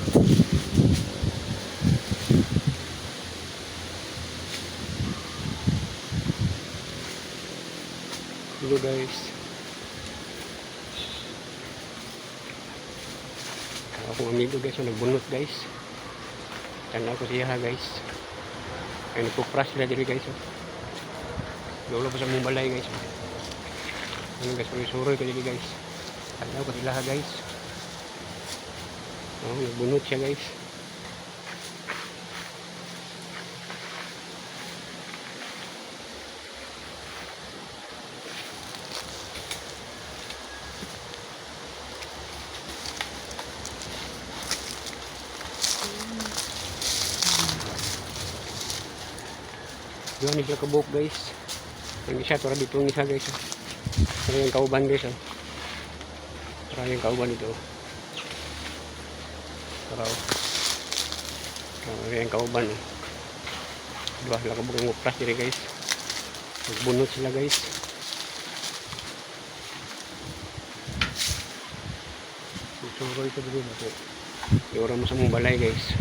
Hello guys. Akong amigo guys, nagbunot guys. Tanaw ko siya guys. Ay nagpupras sila dili guys. Lolo pa sa mong balay guys. Ano guys, suroy ko dili guys. Tanaw ko sila guys. Oh, nagbunot siya guys. Doon ni siya kabuk guys. Ang isa tura dito ang isa guys. Ito yung kauban guys. Ito yung kauban dito. Ito yung kauban. Dua sila kabuk ang upras dito guys. Nagbunot sila guys. Suroy ito dito. Iura mo sa mong balay guys.